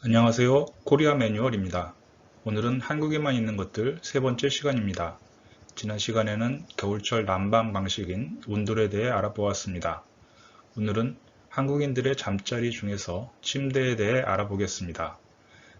안녕하세요. 코리아 매뉴얼입니다. 오늘은 한국에만 있는 것들 세 번째 시간입니다. 지난 시간에는 겨울철 난방 방식인 온돌에 대해 알아보았습니다. 오늘은 한국인들의 잠자리 중에서 침대에 대해 알아보겠습니다.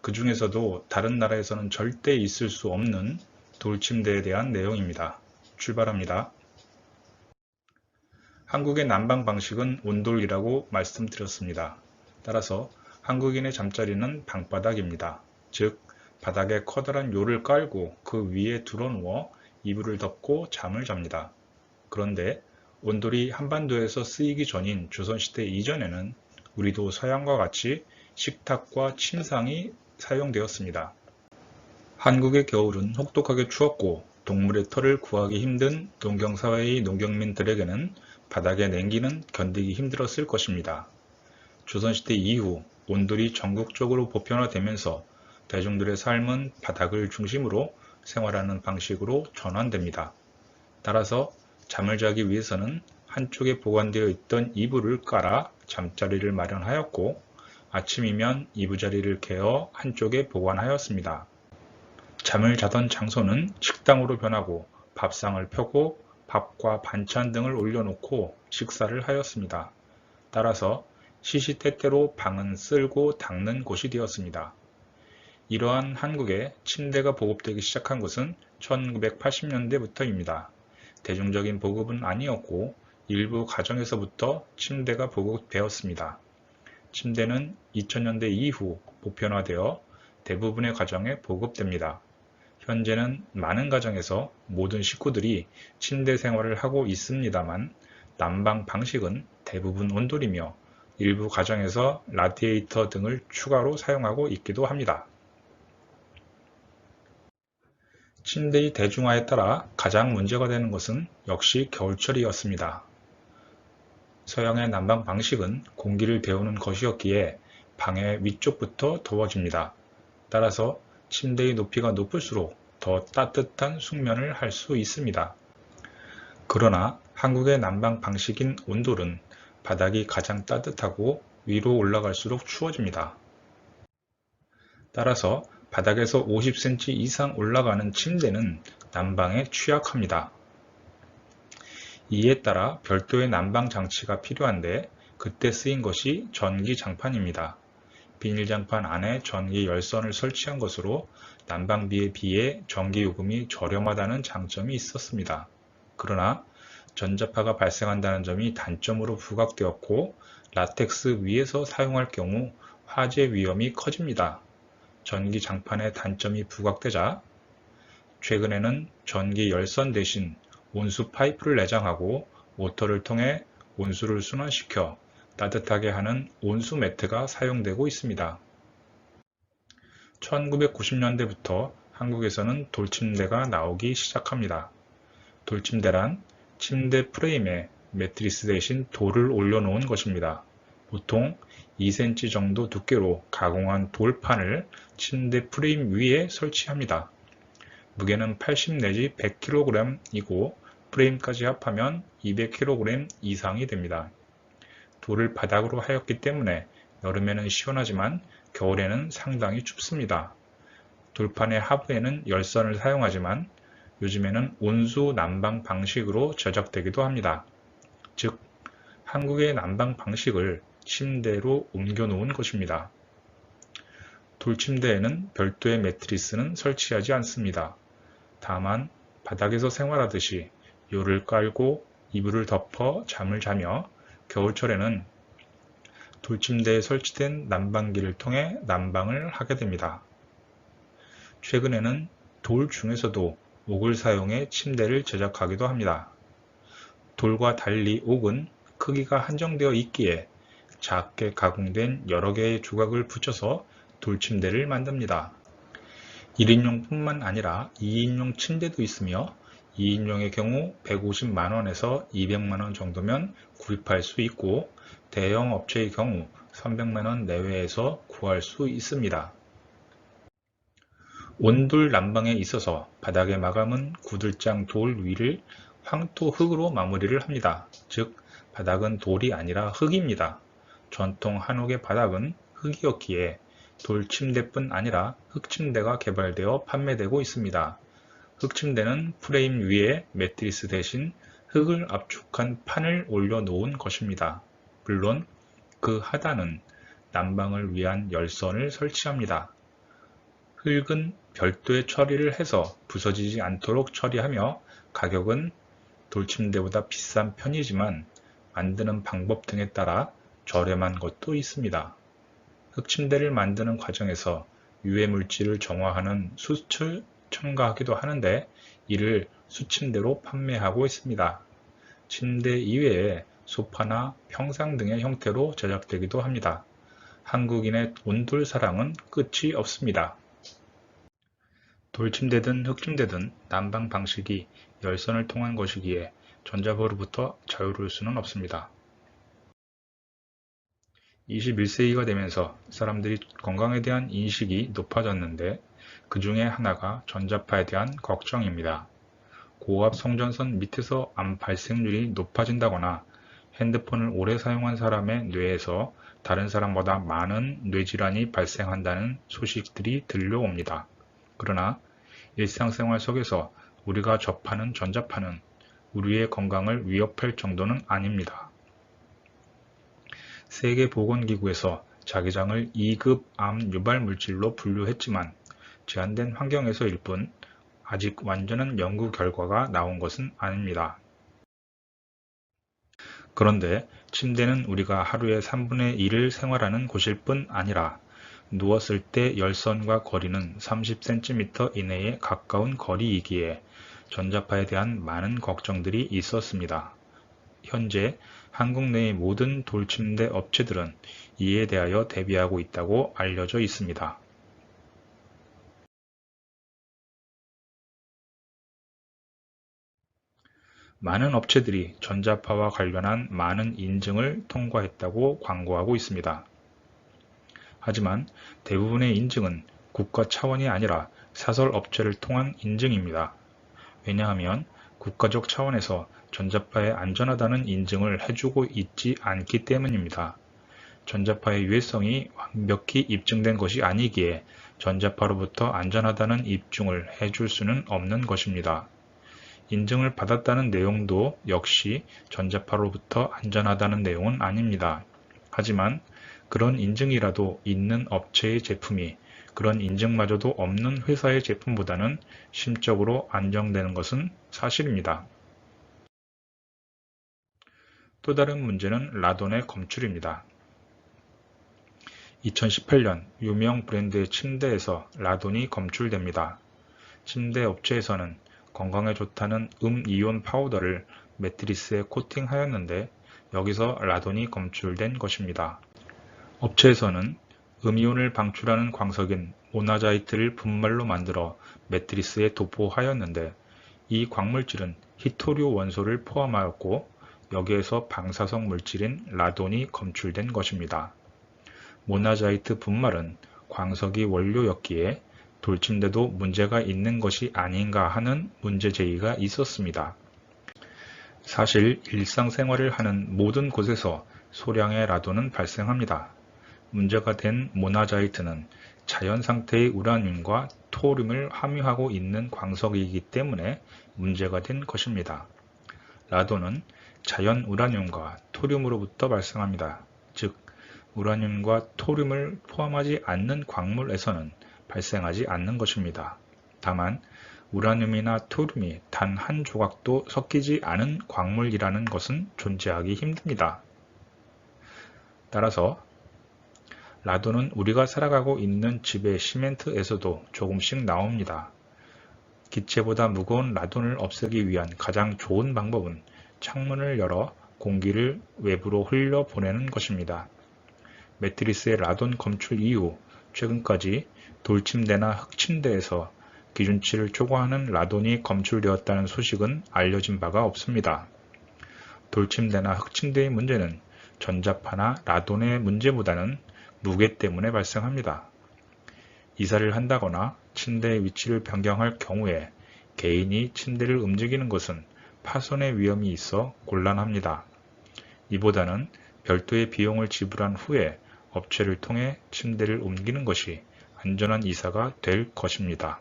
그 중에서도 다른 나라에서는 절대 있을 수 없는 돌침대에 대한 내용입니다. 출발합니다. 한국의 난방 방식은 온돌이라고 말씀드렸습니다. 따라서 한국인의 잠자리는 방바닥입니다. 즉, 바닥에 커다란 요를 깔고 그 위에 드러누워 이불을 덮고 잠을 잡니다. 그런데 온돌이 한반도에서 쓰이기 전인 조선시대 이전에는 우리도 서양과 같이 식탁과 침상이 사용되었습니다. 한국의 겨울은 혹독하게 추웠고 동물의 털을 구하기 힘든 농경사회의 농경민들에게는 바닥의 냉기는 견디기 힘들었을 것입니다. 조선시대 이후 온돌이 전국적으로 보편화되면서 대중들의 삶은 바닥을 중심으로 생활하는 방식으로 전환됩니다. 따라서 잠을 자기 위해서는 한쪽에 보관되어 있던 이불을 깔아 잠자리를 마련하였고 아침이면 이부자리를 개어 한쪽에 보관하였습니다. 잠을 자던 장소는 식당으로 변하고 밥상을 펴고 밥과 반찬 등을 올려놓고 식사를 하였습니다. 따라서 시시때때로 방은 쓸고 닦는 곳이 되었습니다. 이러한 한국에 침대가 보급되기 시작한 것은 1980년대부터입니다. 대중적인 보급은 아니었고 일부 가정에서부터 침대가 보급되었습니다. 침대는 2000년대 이후 보편화되어 대부분의 가정에 보급됩니다. 현재는 많은 가정에서 모든 식구들이 침대 생활을 하고 있습니다만 난방 방식은 대부분 온돌이며 일부 가정에서 라디에이터 등을 추가로 사용하고 있기도 합니다. 침대의 대중화에 따라 가장 문제가 되는 것은 역시 겨울철이었습니다. 서양의 난방 방식은 공기를 데우는 것이었기에 방의 위쪽부터 더워집니다. 따라서 침대의 높이가 높을수록 더 따뜻한 숙면을 할 수 있습니다. 그러나 한국의 난방 방식인 온돌은 바닥이 가장 따뜻하고 위로 올라갈수록 추워집니다. 따라서 바닥에서 50cm 이상 올라가는 침대는 난방에 취약합니다. 이에 따라 별도의 난방 장치가 필요한데 그때 쓰인 것이 전기장판입니다. 비닐장판 안에 전기 열선을 설치한 것으로 난방비에 비해 전기요금이 저렴하다는 장점이 있었습니다. 그러나 전자파가 발생한다는 점이 단점으로 부각되었고 라텍스 위에서 사용할 경우 화재 위험이 커집니다. 전기장판의 단점이 부각되자 최근에는 전기 열선 대신 온수 파이프를 내장하고 모터를 통해 온수를 순환시켜 따뜻하게 하는 온수 매트가 사용되고 있습니다. 1990년대부터 한국에서는 돌침대가 나오기 시작합니다. 돌침대란 침대 프레임에 매트리스 대신 돌을 올려놓은 것입니다. 보통 2cm 정도 두께로 가공한 돌판을 침대 프레임 위에 설치합니다. 무게는 80 내지 100kg이고 프레임까지 합하면 200kg 이상이 됩니다. 돌을 바닥으로 하였기 때문에 여름에는 시원하지만 겨울에는 상당히 춥습니다. 돌판의 하부에는 열선을 사용하지만 요즘에는 온수 난방 방식으로 제작되기도 합니다. 즉, 한국의 난방 방식을 침대로 옮겨 놓은 것입니다. 돌침대에는 별도의 매트리스는 설치하지 않습니다. 다만 바닥에서 생활하듯이 요를 깔고 이불을 덮어 잠을 자며 겨울철에는 돌침대에 설치된 난방기를 통해 난방을 하게 됩니다. 최근에는 돌 중에서도 옥을 사용해 침대를 제작하기도 합니다. 돌과 달리 옥은 크기가 한정되어 있기에 작게 가공된 여러 개의 조각을 붙여서 돌침대를 만듭니다. 1인용뿐만 아니라 2인용 침대도 있으며 2인용의 경우 150만원에서 200만원 정도면 구입할 수 있고 대형 업체의 경우 300만원 내외에서 구할 수 있습니다. 온돌 난방에 있어서 바닥의 마감은 구들장 돌 위를 황토 흙으로 마무리를 합니다. 즉 바닥은 돌이 아니라 흙입니다. 전통 한옥의 바닥은 흙이었기에 돌침대뿐 아니라 흙침대가 개발되어 판매되고 있습니다. 흙침대는 프레임 위에 매트리스 대신 흙을 압축한 판을 올려놓은 것입니다. 물론 그 하단은 난방을 위한 열선을 설치합니다. 흙은 별도의 처리를 해서 부서지지 않도록 처리하며 가격은 돌침대보다 비싼 편이지만 만드는 방법 등에 따라 저렴한 것도 있습니다. 흙침대를 만드는 과정에서 유해물질을 정화하는 수를 첨가하기도 하는데 이를 수침대로 판매하고 있습니다. 침대 이외에 소파나 평상 등의 형태로 제작되기도 합니다. 한국인의 온돌 사랑은 끝이 없습니다. 돌침대든 흙침대든 난방 방식이 열선을 통한 것이기에 전자파로부터 자유로울 수는 없습니다. 21세기가 되면서 사람들이 건강에 대한 인식이 높아졌는데 그 중에 하나가 전자파에 대한 걱정입니다. 고압 송전선 밑에서 암 발생률이 높아진다거나 핸드폰을 오래 사용한 사람의 뇌에서 다른 사람보다 많은 뇌질환이 발생한다는 소식들이 들려옵니다. 그러나 일상생활 속에서 우리가 접하는 전자파는 우리의 건강을 위협할 정도는 아닙니다. 세계보건기구에서 자기장을 2급 암 유발 물질로 분류했지만 제한된 환경에서일 뿐 아직 완전한 연구 결과가 나온 것은 아닙니다. 그런데 침대는 우리가 하루에 3분의 1을 생활하는 곳일 뿐 아니라 누웠을 때 열선과 거리는 30cm 이내에 가까운 거리이기에 전자파에 대한 많은 걱정들이 있었습니다. 현재 한국 내의 모든 돌침대 업체들은 이에 대하여 대비하고 있다고 알려져 있습니다. 많은 업체들이 전자파와 관련한 많은 인증을 통과했다고 광고하고 있습니다. 하지만 대부분의 인증은 국가 차원이 아니라 사설 업체를 통한 인증입니다. 왜냐하면 국가적 차원에서 전자파에 안전하다는 인증을 해주고 있지 않기 때문입니다. 전자파의 유해성이 완벽히 입증된 것이 아니기에 전자파로부터 안전하다는 입증을 해줄 수는 없는 것입니다. 인증을 받았다는 내용도 역시 전자파로부터 안전하다는 내용은 아닙니다. 하지만 그런 인증이라도 있는 업체의 제품이 그런 인증마저도 없는 회사의 제품보다는 심적으로 안정되는 것은 사실입니다. 또 다른 문제는 라돈의 검출입니다. 2018년 유명 브랜드의 침대에서 라돈이 검출됩니다. 침대 업체에서는 건강에 좋다는 이온 파우더를 매트리스에 코팅하였는데 여기서 라돈이 검출된 것입니다. 업체에서는 음이온을 방출하는 광석인 모나자이트를 분말로 만들어 매트리스에 도포하였는데 이 광물질은 히토류 원소를 포함하였고 여기에서 방사성 물질인 라돈이 검출된 것입니다. 모나자이트 분말은 광석이 원료였기에 돌침대도 문제가 있는 것이 아닌가 하는 문제 제기가 있었습니다. 사실 일상생활을 하는 모든 곳에서 소량의 라돈은 발생합니다. 문제가 된 모나자이트는 자연 상태의 우라늄과 토륨을 함유하고 있는 광석이기 때문에 문제가 된 것입니다. 라돈은 자연 우라늄과 토륨으로부터 발생합니다. 즉, 우라늄과 토륨을 포함하지 않는 광물에서는 발생하지 않는 것입니다. 다만 우라늄이나 토륨이 단 한 조각도 섞이지 않은 광물이라는 것은 존재하기 힘듭니다. 따라서 라돈은 우리가 살아가고 있는 집의 시멘트에서도 조금씩 나옵니다. 기체보다 무거운 라돈을 없애기 위한 가장 좋은 방법은 창문을 열어 공기를 외부로 흘려보내는 것입니다. 매트리스의 라돈 검출 이후 최근까지 돌침대나 흙침대에서 기준치를 초과하는 라돈이 검출되었다는 소식은 알려진 바가 없습니다. 돌침대나 흙침대의 문제는 전자파나 라돈의 문제보다는 무게 때문에 발생합니다. 이사를 한다거나 침대의 위치를 변경할 경우에 개인이 침대를 움직이는 것은 파손의 위험이 있어 곤란합니다. 이보다는 별도의 비용을 지불한 후에 업체를 통해 침대를 옮기는 것이 안전한 이사가 될 것입니다.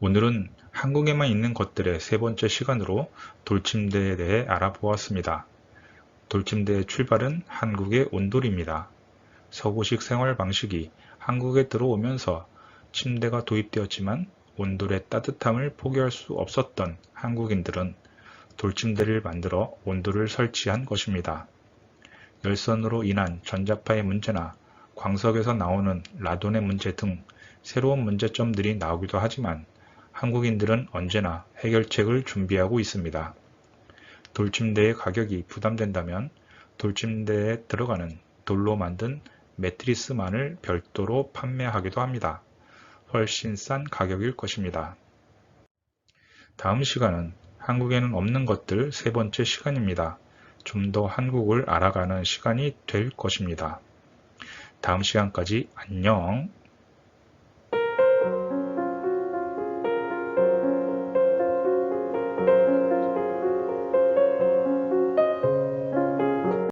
오늘은 한국에만 있는 것들의 세 번째 시간으로 돌침대에 대해 알아보았습니다. 돌침대의 출발은 한국의 온돌입니다. 서구식 생활 방식이 한국에 들어오면서 침대가 도입되었지만 온돌의 따뜻함을 포기할 수 없었던 한국인들은 돌침대를 만들어 온돌을 설치한 것입니다. 열선으로 인한 전자파의 문제나 광석에서 나오는 라돈의 문제 등 새로운 문제점들이 나오기도 하지만 한국인들은 언제나 해결책을 준비하고 있습니다. 돌침대의 가격이 부담된다면 돌침대에 들어가는 돌로 만든 매트리스만을 별도로 판매하기도 합니다. 훨씬 싼 가격일 것입니다. 다음 시간은 한국에는 없는 것들 세 번째 시간입니다. 좀 더 한국을 알아가는 시간이 될 것입니다. 다음 시간까지 안녕.